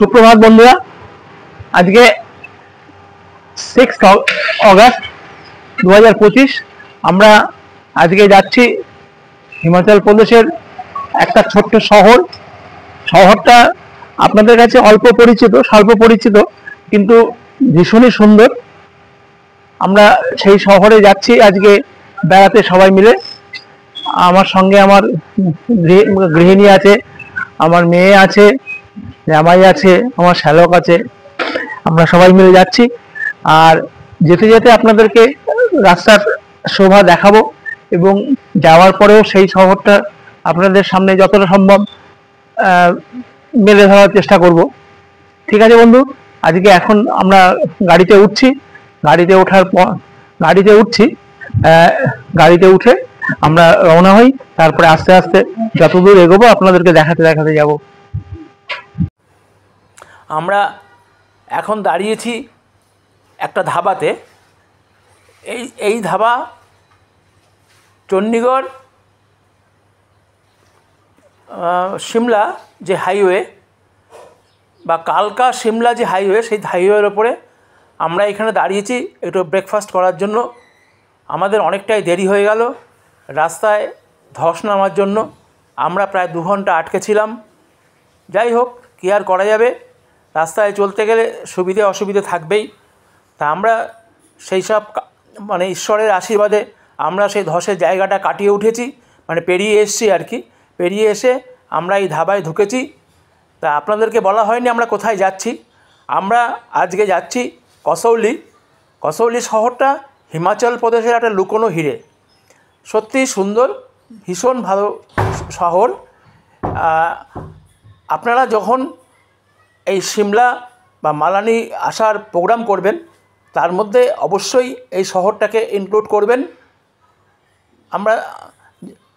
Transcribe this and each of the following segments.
সুপ্রভাত বন্ধুরা। আজকে 6 অগস্ট 2025। আমরা আজকে যাচ্ছি হিমাচল প্রদেশের একটা ছোট্ট শহরটা আপনাদের কাছে স্বল্প পরিচিত কিন্তু ভীষণই সুন্দর। আমরা সেই শহরে যাচ্ছি আজকে বেড়াতে সবাই মিলে। আমার সঙ্গে আমার গৃহিণী আছে, আমার মেয়ে আছে, জামাই আছে, আমার শ্যালক আছে। আমরা সবাই মিলে যাচ্ছি। আর যেতে যেতে আপনাদেরকে রাস্তার শোভা দেখাবো এবং যাওয়ার পরেও সেই শহরটা আপনাদের সামনে যতটা সম্ভব মেলে ধরার চেষ্টা করব। ঠিক আছে বন্ধু, আজকে এখন আমরা গাড়িতে উঠছি। গাড়িতে উঠে আমরা রওনা হই। তারপরে আস্তে আস্তে যতদূর এগোবো আপনাদেরকে দেখাতে যাব। আমরা এখন দাঁড়িয়েছি একটা ধাবাতে। এই ধাবা চণ্ডীগড় সিমলা যে হাইওয়ে বা কালকা সিমলা যে হাইওয়ে, সেই হাইওয়ের ওপরে আমরা এখানে দাঁড়িয়েছি একটু ব্রেকফাস্ট করার জন্য। আমাদের অনেকটাই দেরি হয়ে গেল রাস্তায় ধস নামার জন্য। আমরা প্রায় 2 ঘন্টা আটকে ছিলাম। যাই হোক, কী আর করা যাবে, রাস্তায় চলতে গেলে সুবিধে অসুবিধে থাকবেই। তা আমরা সেই সব ঈশ্বরের আশীর্বাদে আমরা সেই ধসের জায়গাটা কাটিয়ে উঠেছি, পেরিয়ে এসেছি আর কি। পেরিয়ে এসে আমরা এই ধাবায় ঢুকেছি। তা আপনাদেরকে বলা হয়নি আমরা কোথায় যাচ্ছি। আমরা আজকে যাচ্ছি কসৌলি শহরটা হিমাচল প্রদেশের একটা লুকোনো হিরে। সত্যি সুন্দর, ভীষণ ভালো শহর। আপনারা যখন এই সিমলা বা মালানি আসার প্রোগ্রাম করবেন, তার মধ্যে অবশ্যই এই শহরটাকে ইনক্লুড করবেন।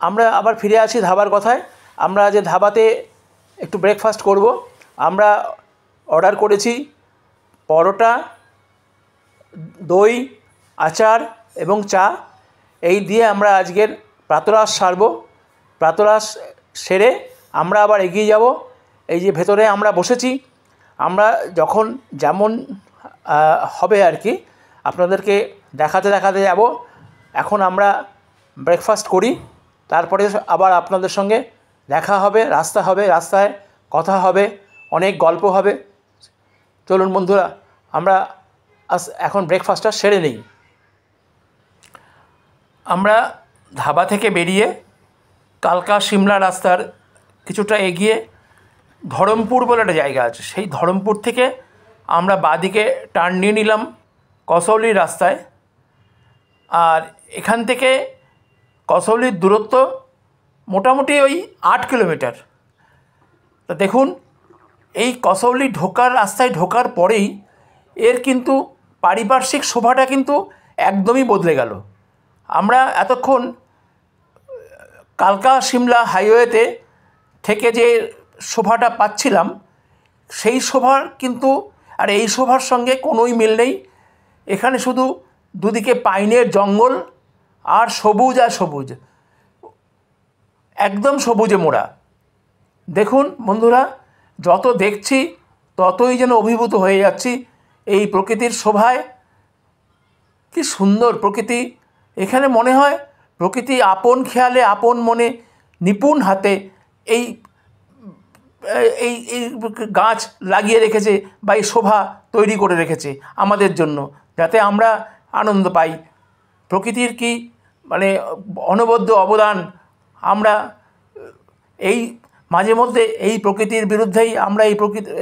আমরা আবার ফিরে আসি ধাবার কথায়। আমরা যে ধাবাতে একটু ব্রেকফাস্ট করব, আমরা অর্ডার করেছি পরোটা, দই, আচার এবং চা। এই দিয়ে আমরা আজকের প্রাতরাশ সারব। প্রাতরাশ সেরে আমরা আবার এগিয়ে যাব। এই যে ভেতরে আমরা বসেছি, আমরা যখন যেমন হবে আর কি আপনাদেরকে দেখাতে যাব। এখন আমরা ব্রেকফাস্ট করি, তারপরে আবার আপনাদের সঙ্গে দেখা হবে, রাস্তায় কথা হবে, অনেক গল্প হবে। চলুন বন্ধুরা, আমরা এখন ব্রেকফাস্টটা সেরে নিই। আমরা ধাবা থেকে বেরিয়ে কালকা সিমলা রাস্তার কিছুটা এগিয়ে ধরমপুর বলে একটা জায়গা আছে, সেই ধরমপুর থেকে আমরা বাঁদিকে টার্ন নিয়ে নিলাম কসৌলির রাস্তায়। আর এখান থেকে কসৌলির দূরত্ব মোটামুটি ওই 8 কিলোমিটার। তা দেখুন, এই কসৌলি রাস্তায় ঢোকার পরেই এর কিন্তু পারিপার্শ্বিক শোভাটা কিন্তু একদমই বদলে গেল। আমরা এতক্ষণ কালকা সিমলা হাইওয়েতে থেকে যে শোভাটা পাচ্ছিলাম, সেই শোভার কিন্তু আর এই শোভার সঙ্গে কোনোই মিল নেই। এখানে শুধু দুদিকে পাইনের জঙ্গল আর সবুজ, একদম সবুজে মোড়া। দেখুন বন্ধুরা, যত দেখছি ততই যেন অভিভূত হয়ে যাচ্ছি এই প্রকৃতির শোভায়। কি সুন্দর প্রকৃতি! এখানে মনে হয় প্রকৃতি আপন খেয়ালে, আপন মনে, নিপুণ হাতে এই গাছ লাগিয়ে রেখেছে বা এই শোভা তৈরি করে রেখেছে আমাদের জন্য, যাতে আমরা আনন্দ পাই। প্রকৃতির কি অনবদ্য অবদান! আমরা এই মাঝে মধ্যে এই প্রকৃতির বিরুদ্ধেই আমরা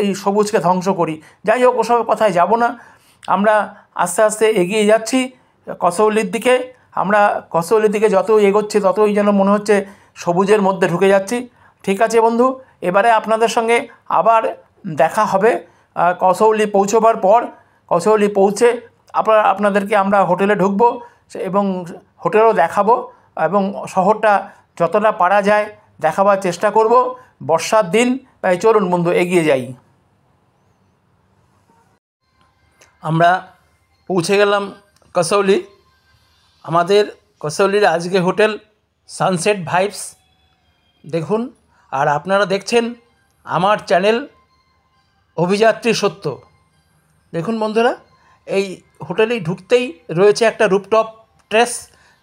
এই সবুজকে ধ্বংস করি। যাই হোক, ওসব কথায় যাব না। আমরা আস্তে আস্তে এগিয়ে যাচ্ছি কসৌলির দিকে। আমরা কসৌলির দিকে যতই এগোচ্ছি ততই যেন মনে হচ্ছে সবুজের মধ্যে ঢুকে যাচ্ছি। ঠিক আছে বন্ধু, এবারে আপনাদের সঙ্গে আবার দেখা হবে কসৌলি পৌঁছবার পর। কসৌলি পৌঁছে আপনাদেরকে আমরা হোটেলে ঢুকবো এবং হোটেলও দেখাবো এবং শহরটা যতটা পারা যায় দেখাবার চেষ্টা করব। বর্ষার দিন, তাই চলুন বন্ধু এগিয়ে যাই। আমরা পৌঁছে গেলাম কসৌলি। আমাদের কসৌলির আজকে হোটেল সানসেট ভাইবস। দেখুন, আর আপনারা দেখছেন আমার চ্যানেল অভিযাত্রী সত্য। দেখুন বন্ধুরা, এই হোটেলেই ঢুকতেই রয়েছে একটা রুফটপ টেরেস,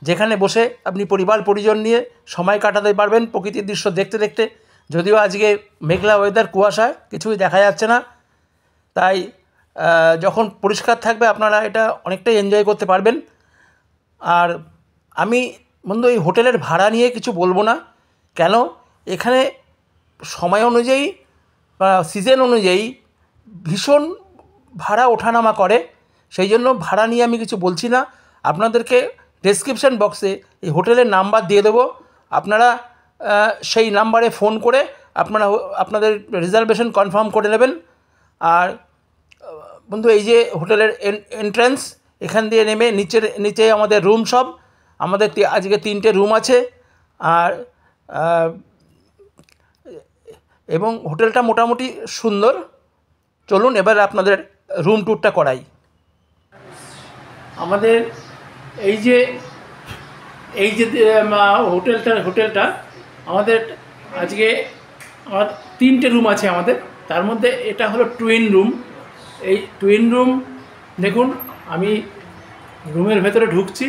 যেখানে বসে আপনি পরিবার পরিজন নিয়ে সময় কাটাতে পারবেন প্রকৃতির দৃশ্য দেখতে দেখতে। যদিও আজকে মেঘলা ওয়েদার, কুয়াশায় কিছুই দেখা যাচ্ছে না, তাই যখন পরিষ্কার থাকবে আপনারা এটা অনেকটাই এনজয় করতে পারবেন। আর আমি বন্ধু এই হোটেলের ভাড়া নিয়ে কিছু বলবো না, কেন এখানে সময় অনুযায়ী বা সিজন অনুযায়ী ভীষণ ভাড়া ওঠানামা করে, সেই জন্য ভাড়া নিয়ে আমি কিছু বলছি না। আপনাদেরকে ডেসক্রিপশন বক্সে এই হোটেলের নাম্বার দিয়ে দেবো, আপনারা সেই নাম্বারে ফোন করে আপনারা আপনাদের রিজার্ভেশন কনফার্ম করে নেবেন। আর বন্ধু, এই যে হোটেলের এন্ট্রান্স, এখান দিয়ে নেমে নিচে আমাদের রুম, সব আমাদের আজকে 3টে রুম আছে। আর এবং হোটেলটা মোটামুটি সুন্দর। চলুন এবার আপনাদের রুম ট্যুরটা করাই। আমাদের এই যে হোটেলটা আমাদের আজকে 3টে রুম আছে আমাদের, তার মধ্যে এটা হলো টুইন রুম। এই টুইন রুম দেখুন, আমি রুমের ভেতরে ঢুকছি।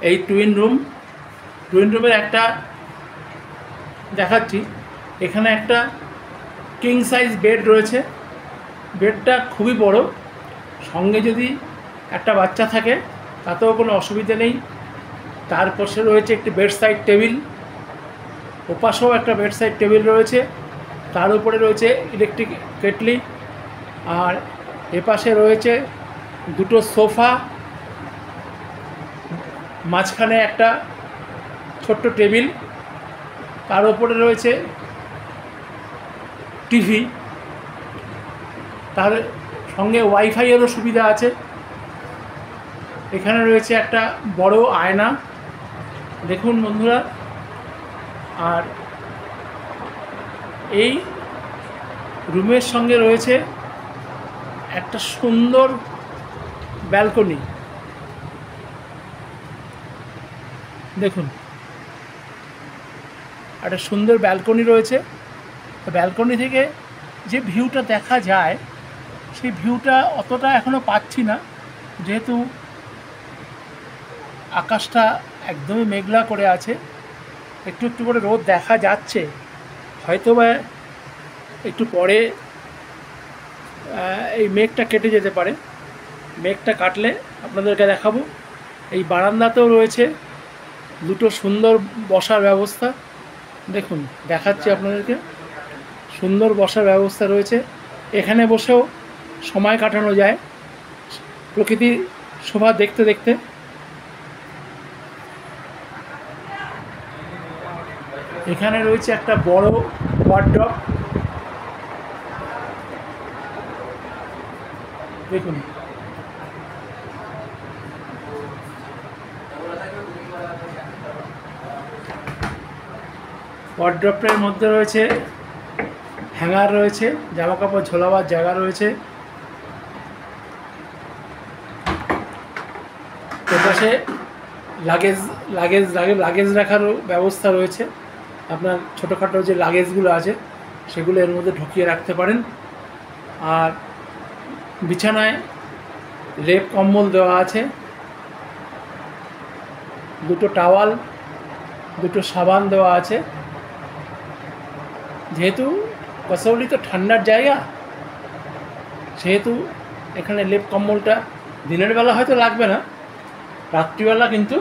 এই টুইন রুমের একটা দেখাচ্ছি। এখানে একটা কিং সাইজ বেড রয়েছে, বেডটা খুবই বড়। সঙ্গে যদি একটা বাচ্চা থাকে তাতেও কোনো অসুবিধা নেই। তার পাশে রয়েছে একটি বেড সাইড টেবিল, ওপাশেও একটা বেড সাইড টেবিল রয়েছে, তার উপরে রয়েছে ইলেকট্রিক কেটলি। আর এপাশে রয়েছে 2টো সোফা, মাঝখানে একটা ছোট্ট টেবিল, তার উপরে রয়েছে টিভি, তার সঙ্গে ওয়াইফাইয়েরও সুবিধা আছে। এখানে রয়েছে একটা বড় আয়না, দেখুন বন্ধুরা। আর এই রুমের সঙ্গে রয়েছে একটা সুন্দর ব্যালকনি, দেখুন একটা সুন্দর ব্যালকনি রয়েছে। ব্যালকনি থেকে যে ভিউটা দেখা যায়, সেই ভিউটা অতটা এখনও পাচ্ছি না, যেহেতু আকাশটা একদমই মেঘলা করে আছে। একটু একটু করে রোদ দেখা যাচ্ছে, হয়তো বা একটু পরে এই মেঘটা কেটে যেতে পারে। মেঘটা কাটলে আপনাদেরকে দেখাবো। এই বারান্দাতেও রয়েছে 2টো সুন্দর বসার ব্যবস্থা, দেখুন দেখাচ্ছি আপনাদেরকে। সুন্দর বসার ব্যবস্থা রয়েছে, এখানে বসেও সময় কাটানো যায় প্রকৃতির শোভা দেখতে দেখতে। এখানে রয়েছে একটা বড় ওয়ার্ডরোব, দেখুন। ওয়ার্ডরোবের মধ্যে রয়েছে হ্যাঙ্গার রয়েছে, জামা কাপড় ঝোলাবার জায়গা রয়েছে। এপাশে লাগেজ রাখারও ব্যবস্থা রয়েছে। আপনার ছোটোখাটো যে লাগেজগুলো আছে সেগুলো এর মধ্যে ঢুকিয়ে রাখতে পারেন। আর বিছানায় লেপ কম্বল দেওয়া আছে, 2টো টাওয়াল, 2টো সাবান দেওয়া আছে। যেহেতু কসৌলি তো ঠান্ডার জায়গা, সেহেতু এখানে লেপ কম্বলটা দিনের বেলা হয়তো লাগবে না, রাত্রিবেলা কিন্তু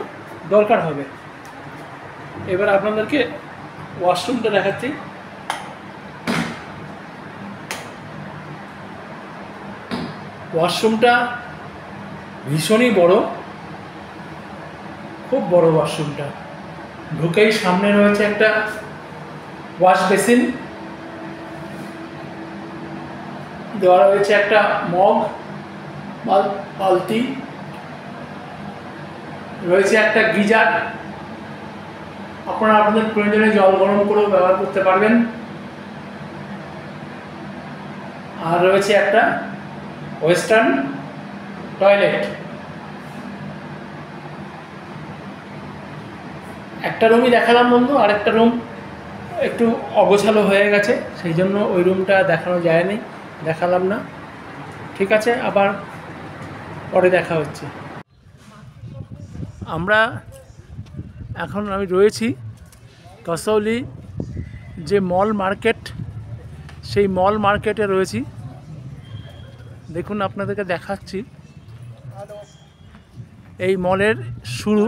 দরকার হবে। এবার আপনাদেরকে ওয়াশরুমটা দেখাচ্ছি। ওয়াশরুমটা ভীষণই বড়, খুব বড় ওয়াশরুমটা। ঢুকেই সামনে রয়েছে একটা ওয়াশ বেসিন, দেওয়া রয়েছে একটা মগ বালতি, রয়েছে একটা গিজার, আপনারা আপনাদের প্রয়োজনে জল গরম করেও ব্যবহার করতে পারবেন। আর রয়েছে একটা ওয়েস্টার্ন টয়লেট। একটা রুমই দেখালাম বন্ধু, আরেকটা রুম একটু অগোছালো হয়ে গেছে, সেই জন্য ওই রুমটা দেখানো যায়নি, দেখালাম না। ঠিক আছে, আবার পরে দেখা হচ্ছে। আমি রয়েছি কাসাউলি যে মল মার্কেট, সেই মল মার্কেটে রয়েছি। দেখুন আপনাদেরকে দেখাচ্ছি, এই মলের শুরু।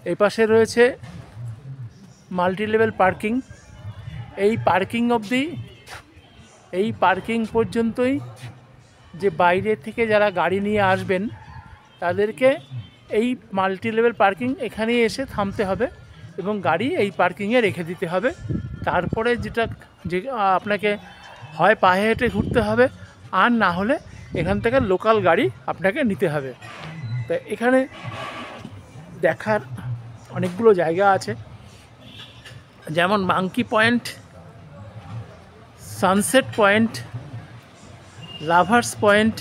এই পাশে রয়েছে মাল্টি লেভেল পার্কিং। এই পার্কিং পর্যন্তই যে বাইরে থেকে যারা গাড়ি নিয়ে আসবেন তাদেরকে এই মাল্টি লেভেল পার্কিং এখানেই এসে থামতে হবে এবং গাড়ি এই পার্কিংয়ে রেখে দিতে হবে। তারপরে যে আপনাকে হয় পায়ে হেঁটে ঘুরতে হবে, আর না হলে এখান থেকে লোকাল গাড়ি আপনাকে নিতে হবে। তো এখানে দেখার অনেকগুলো জায়গা আছে, যেমন monkey point, sunset point, lovers point,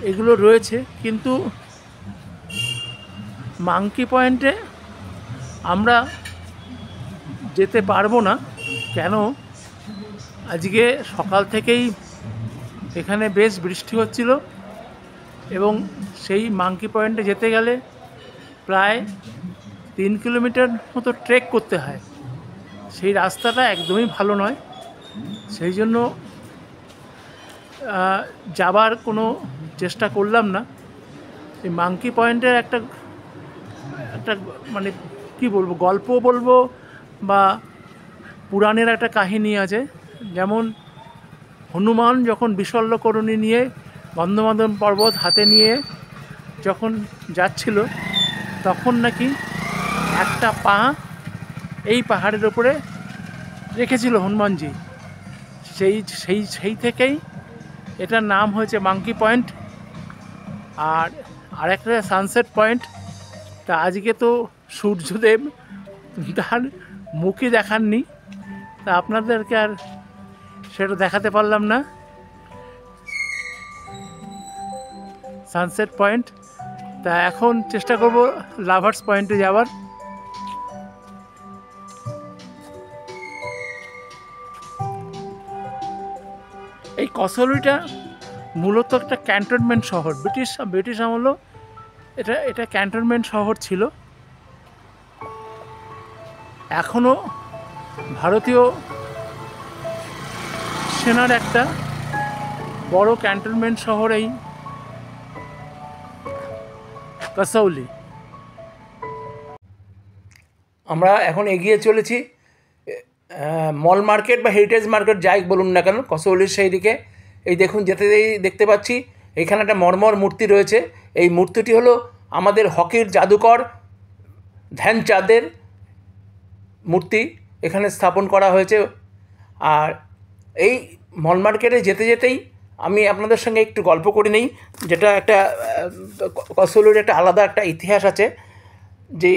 এগুলো রয়েছে। কিন্তু মাঙ্কি পয়েন্টে আমরা যেতে পারবো না। কেন? আজকে সকাল থেকেই এখানে বেশ বৃষ্টি হচ্ছিল এবং সেই মাঙ্কি পয়েন্টে যেতে গেলে প্রায় 3 কিলোমিটার মতো ট্রেক করতে হয়। সেই রাস্তাটা একদমই ভালো নয়, সেই জন্য যাবার কোনো চেষ্টা করলাম না। এই মাঙ্কি পয়েন্টের একটা মানে কি বলবো, গল্প বলবো বা পুরাণের একটা কাহিনী আছে। যেমন হনুমান যখন বিশল্যকরণী নিয়ে গন্ধমাদন পর্বত হাতে নিয়ে যখন যাচ্ছিল, তখন নাকি একটা পা এই পাহাড়ের ওপরে রেখেছিল হনুমানজি। সেই থেকেই এটার নাম হয়েছে মাঙ্কি পয়েন্ট। আর আরেকটা সানসেট পয়েন্ট। তা আজকে তো সূর্যদেব তার মুখই দেখাননি, তা আপনাদেরকে আর সেটা দেখাতে পারলাম না। Sunset point. তা এখন চেষ্টা করব লাভার্স পয়েন্টে যাওয়ার। এই কসৌলিটা মূলত একটা ক্যান্টনমেন্ট শহর, ব্রিটিশ আমলেও এটা ক্যান্টনমেন্ট শহর ছিল। এখনও ভারতীয় সেনার একটা বড় ক্যান্টনমেন্ট শহর এই কাসাউলি। আমরা এখন এগিয়ে চলেছি মল মার্কেট বা হেরিটেজ মার্কেট যাই বলুন না কেন, কাসাউলির সেই দিকে। এই দেখুন, যেতেই দেখতে পাচ্ছি এখানে একটা মর্মর মূর্তি রয়েছে। এই মূর্তিটি হলো আমাদের হকির জাদুকর ধ্যানচাঁদের মূর্তি, এখানে স্থাপন করা হয়েছে। আর এই মল মার্কেটে যেতেই আমি আপনাদের সঙ্গে একটু গল্প করে নিই, যেটা একটা কাসাউলির একটা আলাদা একটা ইতিহাস আছে। যে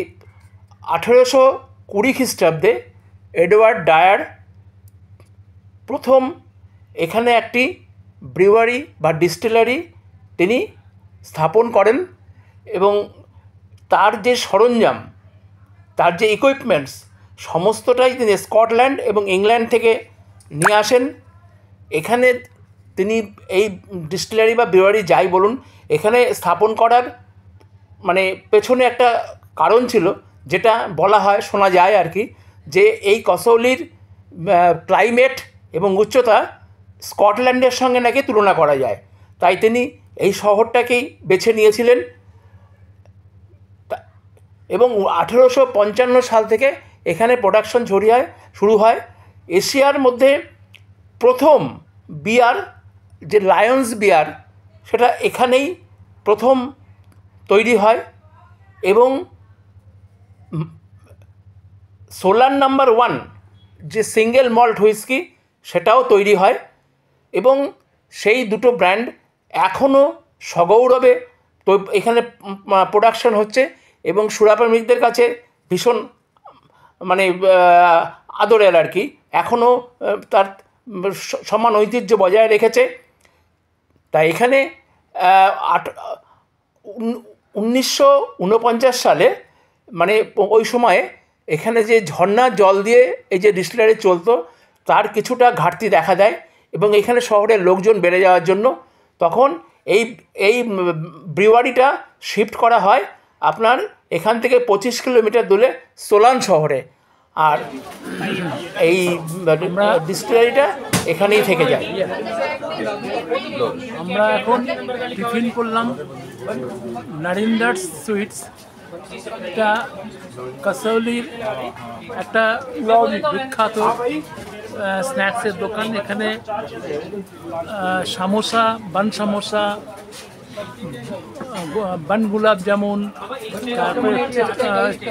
1820 খ্রিস্টাব্দে এডওয়ার্ড ডায়ার প্রথম এখানে একটি ব্রিউয়ারি বা ডিস্টিলারি তিনি স্থাপন করেন এবং তার যে সরঞ্জাম, তার যে ইকুইপমেন্টস, সমস্তটাই তিনি স্কটল্যান্ড এবং ইংল্যান্ড থেকে নিয়ে আসেন। এখানে তিনি এই ডিস্টিলারি বা ব্রিউয়ারি যাই বলুন, এখানে স্থাপন করার মানে পেছনে একটা কারণ ছিল, যেটা বলা হয়, শোনা যায় আর কি, যে এই কাসাউলির ক্লাইমেট এবং উচ্চতা স্কটল্যান্ডের সঙ্গে নাকি তুলনা করা যায়, তাই তিনি এই শহরটাকেই বেছে নিয়েছিলেন। এবং 1855 সাল থেকে এখানে প্রোডাকশন শুরু হয়। এশিয়ার মধ্যে প্রথম বিয়ার, যে লায়ন্স বিয়ার, সেটা এখানেই প্রথম তৈরি হয়। এবং সোলার নাম্বার 1 যে সিঙ্গেল মল্ট হুইস্কি, সেটাও তৈরি হয়। এবং সেই দুটো ব্র্যান্ড এখনও সগৌরবে তো এখানে প্রোডাকশন হচ্ছে এবং সুরাপ্রেমিকদের কাছে ভীষণ মানে আদরের আর কি। এখনও তার সমান ঐতিহ্য বজায় রেখেছে। তাই এখানে 1949 সালে মানে ওই সময়ে এখানে যে ঝর্ণার জল দিয়ে এই যে ডিস্টিলারি চলতো তার কিছুটা ঘাটতি দেখা দেয় এবং এখানে শহরের লোকজন বেড়ে যাওয়ার জন্য তখন এই এই ব্রিওয়ারিটা শিফট করা হয় আপনার এখান থেকে 25 কিলোমিটার দূরে সোলান শহরে। আর এই ডিস্টিলারিটা এখানেই থেকে যায়। আমরা এখন টিফিন করলাম নারিন্দার্স সুইটস, এটা কাসৌলির একটা বিখ্যাত স্ন্যাক্সের দোকান। এখানে সামোসা, বান সামোসা, বান গুলাব জামুন, তারপরে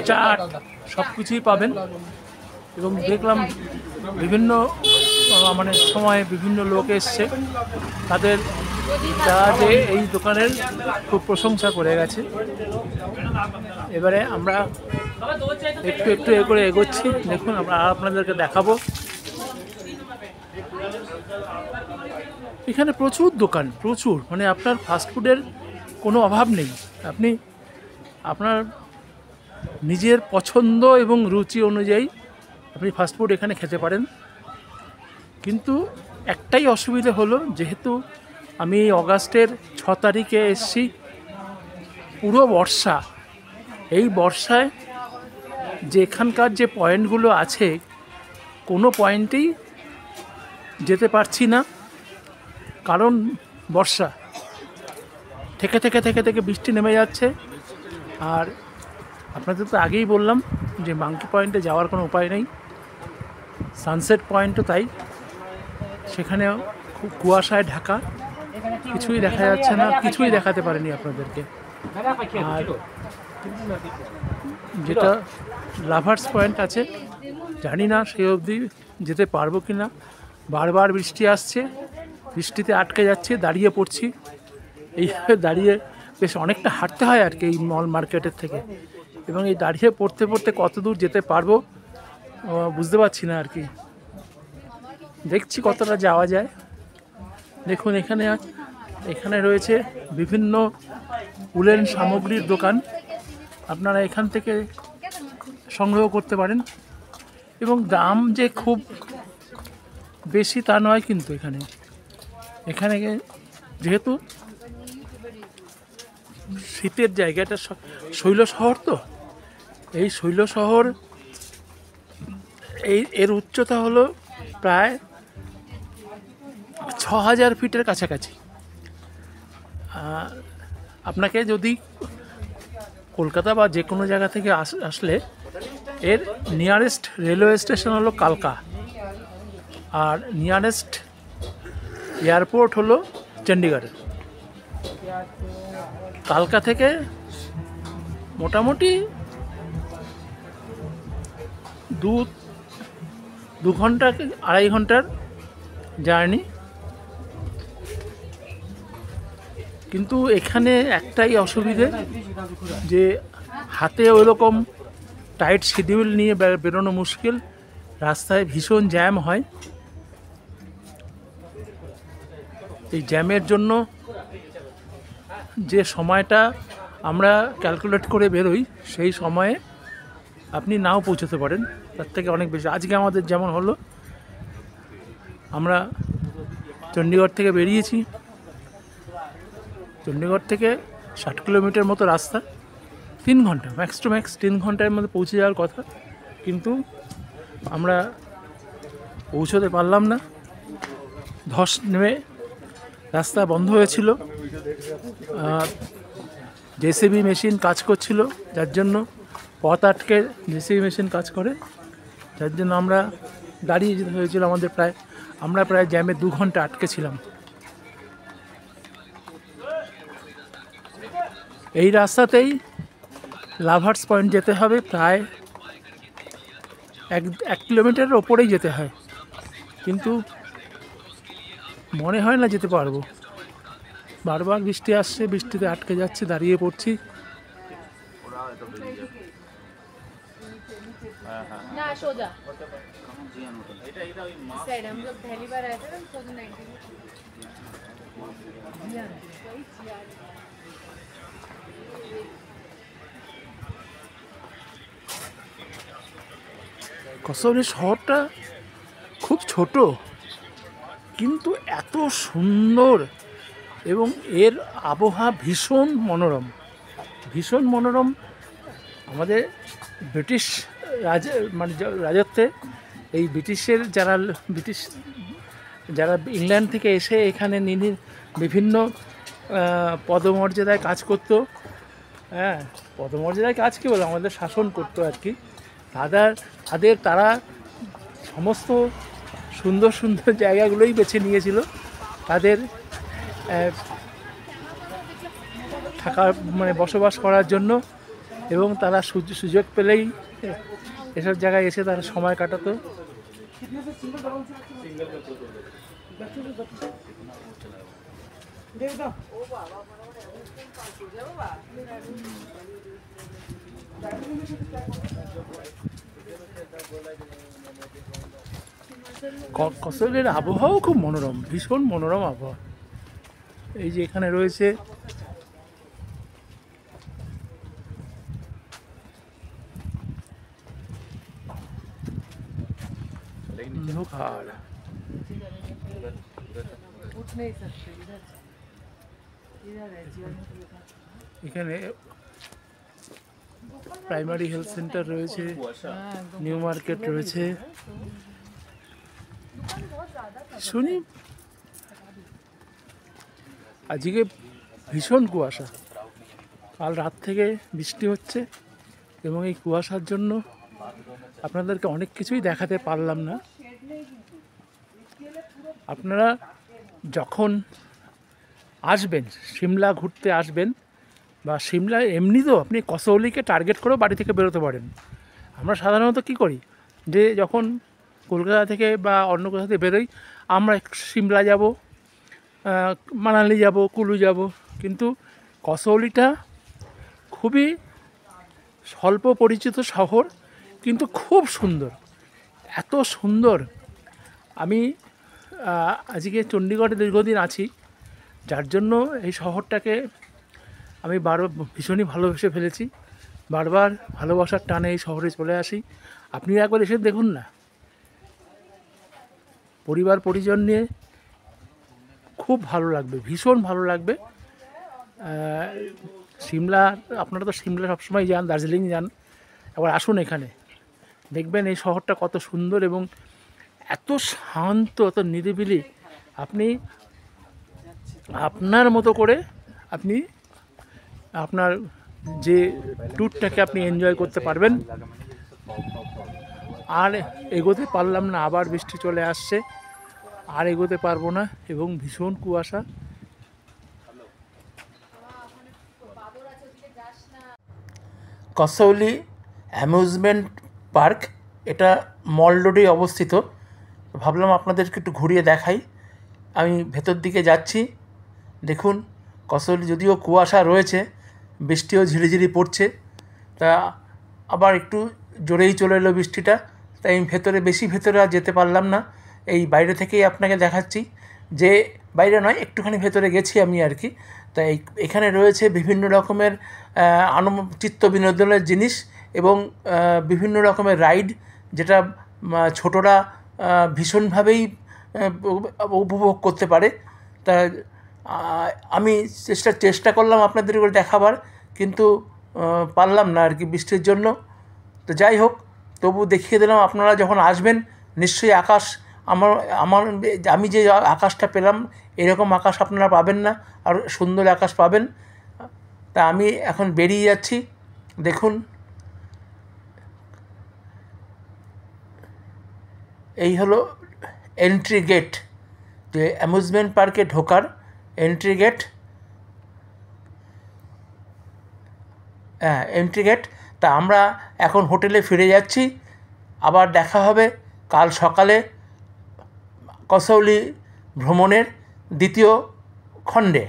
চাট সব কিছুই পাবেন। এবং দেখলাম বিভিন্ন মানে সময়ে বিভিন্ন লোক এসছে, তাদের যারা যে এই দোকানের খুব প্রশংসা করে গেছে। এবারে আমরা একটু একটু এ করে এগোচ্ছি, দেখুন আমরা আপনাদেরকে দেখাবো। এখানে প্রচুর দোকান, প্রচুর, মানে আপনার ফাস্টফুডের কোনো অভাব নেই। আপনি আপনার নিজের পছন্দ এবং রুচি অনুযায়ী আপনি ফাস্টফুড এখানে খেতে পারেন। কিন্তু একটাই অসুবিধা হলো, যেহেতু আমি অগাস্টের 6 তারিখে এসেছি, পুরো বর্ষা, এই বর্ষায় যে এখানকার যে পয়েন্টগুলো আছে কোনো পয়েন্টেই যেতে পারছি না, কারণ বর্ষা থেকে থেকে থেকে থেকে বৃষ্টি নেমে যাচ্ছে। আর আপনাদের তো আগেই বললাম যে মাঙ্কি পয়েন্টে যাওয়ার কোনো উপায় নেই। সানসেট পয়েন্টও তাই, সেখানেও খুব কুয়াশায় ঢাকা, কিছুই দেখা যাচ্ছে না, কিছুই দেখাতে পারেনি আপনাদেরকে। আর যেটা লাভার্স পয়েন্ট আছে, জানি না সেই অবধি যেতে পারবো কি না। বারবার বৃষ্টি আসছে, বৃষ্টিতে আটকে যাচ্ছে, দাঁড়িয়ে পড়ছি। এইভাবে দাঁড়িয়ে বেশ অনেকটা হাঁটতে হয় আর কি এই মল মার্কেটের থেকে, এবং এই দাঁড়িয়ে পড়তে পড়তে কত দূর যেতে পারবো বুঝতে পারছি না আর কি। দেখছি কতটা যাওয়া যায়। দেখুন এখানে রয়েছে বিভিন্ন উলেন সামগ্রীর দোকান, আপনারা এখান থেকে সংগ্রহ করতে পারেন। এবং দাম যে খুব বেশি তা নয়, কিন্তু এখানে যেহেতু শীতের জায়গাটা শৈল শহর, তো এই শৈল শহর, এর উচ্চতা হলো প্রায় 6000 ফিটের কাছাকাছি। আপনাকে যদি কলকাতা বা যে কোনো জায়গা থেকে আসলে এর নিয়ারেস্ট রেলওয়ে স্টেশন হলো কালকা, আর নিয়ারেস্ট এয়ারপোর্ট হলো চণ্ডীগড়। কালকা থেকে মোটামুটি 2 ঘন্টা 2.5 ঘন্টার জার্নি। কিন্তু এখানে একটাই অসুবিধে, যে হাতে ওইরকম টাইট শিডিউল নিয়ে বেরোনো মুশকিল, রাস্তায় ভীষণ জ্যাম হয়। এই জ্যামের জন্য যে সময়টা আমরা ক্যালকুলেট করে বেরোই, সেই সময়ে আপনি নাও পৌঁছতে পারেন, তার থেকে অনেক বেশি। আজকে আমাদের যেমন হলো, আমরা চণ্ডীগড় থেকে বেরিয়েছি, চণ্ডীগড় থেকে 60 কিলোমিটার মতো রাস্তা, 3 ঘন্টা ম্যাক্স টু ম্যাক্স 3 ঘন্টার মধ্যে পৌঁছে যাওয়ার কথা, কিন্তু আমরা পৌঁছতে পারলাম না। ধস নেমে রাস্তা বন্ধ হয়েছিল, জেসিবি মেশিন কাজ করছিল, যার জন্য পথ আটকে জেসিবি মেশিন কাজ করে, যার জন্য আমরা দাঁড়িয়ে যেতে হয়েছিল। আমরা প্রায় জ্যামে 2 ঘন্টা আটকে ছিলাম। এই রাস্তাতেই লাভার্স পয়েন্ট যেতে হবে, প্রায় 1 কিলোমিটারের ওপরেই যেতে হয়, কিন্তু মনে হয় না যেতে পারবো। বারবার বৃষ্টি আসছে, বৃষ্টিতে আটকে যাচ্ছে, দাঁড়িয়ে পড়ছি। ना सोजा साइड हम जब पहली बार आए थे ना 2019 में কসৌলি শহরটা খুব ছোট, কিন্তু এত সুন্দর এবং এর আবহাওয়া ভীষণ মনোরম, ভীষণ মনোরম। আমাদের ব্রিটিশ রাজত্বে এই ব্রিটিশ যারা ইংল্যান্ড থেকে এসে এখানে বিভিন্ন পদমর্যাদায় কাজ করতো, হ্যাঁ, পদমর্যাদায় কাজ কী বলে, আমাদের শাসন করতো আর কি। তারা সমস্ত সুন্দর সুন্দর জায়গাগুলোই বেছে নিয়েছিল তাদের থাকার বসবাস করার জন্য, এবং তারা সুযোগ পেলেই এসব জায়গায় এসে তারা সময় কাটাতো। কসৌলির আবহাওয়াও খুব মনোরম, ভীষণ মনোরম আবহাওয়া। এই যে এখানে রয়েছে অন্ধকার, এখানে প্রাইমারি হেলথ সেন্টার রয়েছে, নিউ মার্কেট রয়েছে। শুনি আজকে ভীষণ কুয়াশা, কাল রাত থেকে বৃষ্টি হচ্ছে, এবং এই কুয়াশার জন্য আপনাদেরকে অনেক কিছুই দেখাতে পারলাম না। আপনারা যখন আসবেন, সিমলা ঘুরতে আসবেন, বা সিমলা এমনিতেও আপনি কসৌলিকে টার্গেট করেও বাড়ি থেকে বেরোতে পারেন। আমরা সাধারণত কী করি, যে যখন কলকাতা থেকে বা অন্য কোথাও থেকে বেরোই, আমরা সিমলা যাব, মানালি যাব, কুলু যাব, কিন্তু কসৌলিটা খুবই স্বল্প পরিচিত শহর, কিন্তু খুব সুন্দর, এত সুন্দর। আমি আজকে চণ্ডীগড়ে দীর্ঘদিন আছি, যার জন্য এই শহরটাকে আমি ভীষণই ভালোবেসে ফেলেছি। বারবার ভালোবাসার টানে এই শহরে চলে আসি। আপনি একবার এসে দেখুন না, পরিবার পরিজন নিয়ে খুব ভালো লাগবে, ভীষণ ভালো লাগবে। সিমলা, আপনারা তো সিমলা সবসময় যান, দার্জিলিং যান, একবার আসুন এখানে, দেখবেন এই শহরটা কত সুন্দর এবং এত শান্ত, এত নিরিবিলি। আপনি আপনার মতো করে আপনি আপনার যে ট্যুরটাকে আপনি এনজয় করতে পারবেন। আর এগোতে পারলাম না, আবার বৃষ্টি চলে আসছে, আর এগোতে পারবো না, এবং ভীষণ কুয়াশা। কসৌলি অ্যামিউজমেন্ট পার্ক, এটা মল রোডে অবস্থিত। ভাবলাম আপনাদেরকে একটু ঘুরিয়ে দেখাই। আমি ভেতর দিকে যাচ্ছি, দেখুন কসৌলি যদিও কুয়াশা রয়েছে, বৃষ্টিও ঝিরিঝিরি পড়ছে, তা আবার একটু জোরেই চলে এলো বৃষ্টিটা, তাই আমি বেশি ভেতরে আর যেতে পারলাম না। এই বাইরে থেকেই আপনাকে দেখাচ্ছি, যে বাইরে নয়, একটুখানি ভেতরে গেছি আমি আর কি। তাই এখানে রয়েছে বিভিন্ন রকমের চিত্ত বিনোদনের জিনিস, এবং বিভিন্ন রকমের রাইড, যেটা ছোটরা ভীষণভাবেই উপভোগ করতে পারে। তা আমি চেষ্টা করলাম আপনাদের করে দেখাবার, কিন্তু পারলাম না আর কি বৃষ্টির জন্য। তো যাই হোক, তবু দেখিয়ে দিলাম। আপনারা যখন আসবেন নিশ্চয়ই আমি যে আকাশটা পেলাম, এরকম আকাশ আপনারা পাবেন না, আর সুন্দর আকাশ পাবেন। তা আমি এখন বেরিয়ে যাচ্ছি। দেখুন, এই হলো এন্ট্রি গেট, যে অ্যামিউজমেন্ট পার্কে ঢোকার এন্ট্রি গেট। হ্যাঁ, এন্ট্রি গেট। তা আমরা এখন হোটেলে ফিরে যাচ্ছি। আবার দেখা হবে কাল সকালে কসৌলি ভ্রমণের দ্বিতীয় খণ্ডে।